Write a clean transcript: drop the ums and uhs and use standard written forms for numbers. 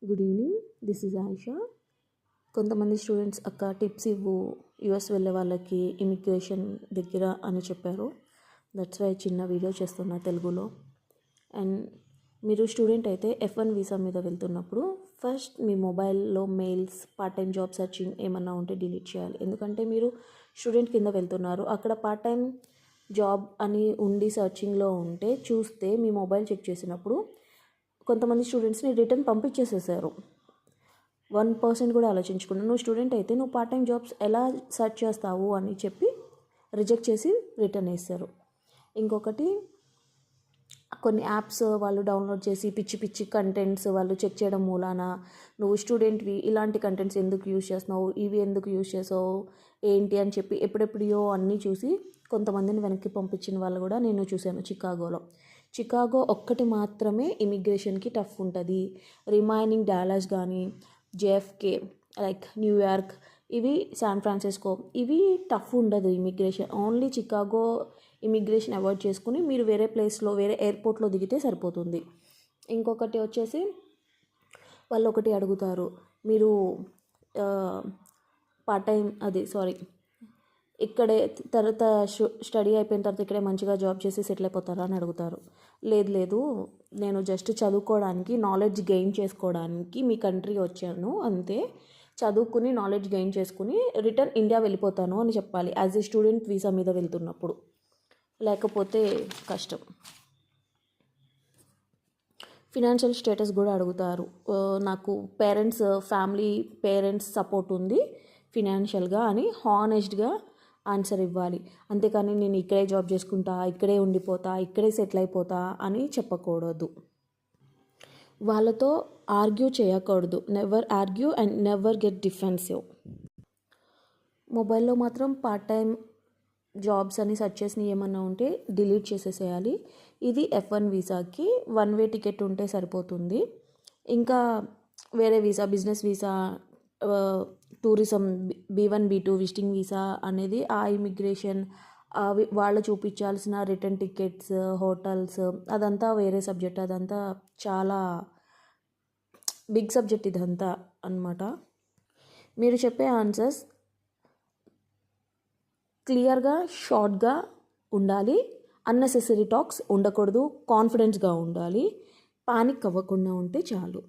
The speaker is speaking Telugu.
Good evening, this is Ayesha. కొంతమంది స్టూడెంట్స్ అక్క టిప్స్ ఇవ్వు యూఎస్ వెళ్ళే వాళ్ళకి ఇమిగ్రేషన్ దగ్గర అని చెప్పారు. దట్స్ వై చిన్న వీడియో చేస్తున్నా తెలుగులో. అండ్ మీరు స్టూడెంట్ అయితే F1 వీసా మీద వెళ్తున్నప్పుడు ఫస్ట్ మీ మొబైల్లో mails, part time job searching ఏమన్నా ఉంటే డిలీట్ చేయాలి. ఎందుకంటే మీరు స్టూడెంట్ కింద వెళ్తున్నారు, అక్కడ పార్ట్ టైం జాబ్ అని ఉండి సర్చింగ్లో ఉంటే చూస్తే మీ మొబైల్ చెక్ చేసినప్పుడు కొంతమంది స్టూడెంట్స్ని రిటర్న్ పంపించేసేసారు. 1% కూడా ఆలోచించకుండా. నువ్వు స్టూడెంట్ అయితే నువ్వు పార్ట్ టైం జాబ్స్ ఎలా సెర్చ్ చేస్తావు అని చెప్పి రిజెక్ట్ చేసి రిటర్న్ వేస్తారు. ఇంకొకటి, కొన్ని యాప్స్ వాళ్ళు డౌన్లోడ్ చేసి పిచ్చి పిచ్చి కంటెంట్స్ వాళ్ళు చెక్ చేయడం మూలాన నువ్వు స్టూడెంట్వి ఇలాంటి కంటెంట్స్ ఎందుకు యూజ్ చేస్తున్నావు, ఇవి ఎందుకు యూజ్ చేసావు ఏంటి అని చెప్పి ఎప్పుడెప్పుడో అన్నీ చూసి కొంతమందిని వెనక్కి పంపించిన వాళ్ళు కూడా నేను చూశాను చికాగోలో. చికాగో ఒక్కటి మాత్రమే ఇమిగ్రేషన్కి టఫ్ ఉంటుంది. రిమైనింగ్ డాలస్ కానీ, JFK, లైక్ న్యూయార్క్, ఇవి శాన్ ఫ్రాన్సిస్కో, ఇవి టఫ్ ఉండదు immigration. Only Chicago immigration avoid చేసుకుని మీరు వేరే ప్లేస్లో వేరే ఎయిర్పోర్ట్లో దిగితే సరిపోతుంది. ఇంకొకటి వచ్చేసి వాళ్ళు ఒకటి అడుగుతారు, మీరు పార్ట్ టైం ఇక్కడే తర్వాత స్టడీ అయిపోయిన తర్వాత ఇక్కడే మంచిగా జాబ్ చేసి సెటిల్ అయిపోతారా అని అడుగుతారు. లేదు, నేను జస్ట్ చదువుకోవడానికి, నాలెడ్జ్ గెయిన్ చేసుకోవడానికి మీ కంట్రీ వచ్చాను అంతే. చదువుకుని నాలెడ్జ్ గెయిన్ చేసుకుని రిటర్న్ ఇండియా వెళ్ళిపోతాను అని చెప్పాలి యాజ్ ఏ స్టూడెంట్ వీసా మీద వెళ్తున్నప్పుడు. లేకపోతే కష్టం. ఫినాన్షియల్ స్టేటస్ కూడా అడుగుతారు. నాకు పేరెంట్స్ సపోర్ట్ ఉంది ఫినాన్షియల్గా అని హానెస్ట్గా ఆన్సర్ ఇవ్వాలి. అంతేకాని నేను ఇక్కడే జాబ్ చేసుకుంటా, ఇక్కడే ఉండిపోతా, ఇక్కడే సెటిల్ అయిపోతా అని చెప్పకూడదు. వాళ్ళతో ఆర్గ్యూ చేయకూడదు. Never argue and never get defensive. మొబైల్లో మాత్రం పార్ట్ టైం జాబ్స్ అని సెర్చ్ చేసిన ఏమన్నా ఉంటే డిలీట్ చేసేసేయాలి. ఇది F1 వీసాకి 1 వే టికెట్ ఉంటే సరిపోతుంది. ఇంకా వేరే visa, business visa, tourism B1 B2 visiting visa అనేది ఆ ఇమిగ్రేషన్ వాళ్ళు చూపించాల్సిన రిటర్న్ టికెట్స్, హోటల్స్, అదంతా వేరే సబ్జెక్ట్. అదంతా చాలా బిగ్ సబ్జెక్ట్ ఇదంతా అన్నమాట. మీరు చెప్పే ఆన్సర్స్ క్లియర్గా, షార్ట్గా ఉండాలి. అన్నెసెసరీ టాక్స్ ఉండకూడదు. కాన్ఫిడెన్స్గా ఉండాలి. పానిక్ అవ్వకుండా ఉంటే చాలు.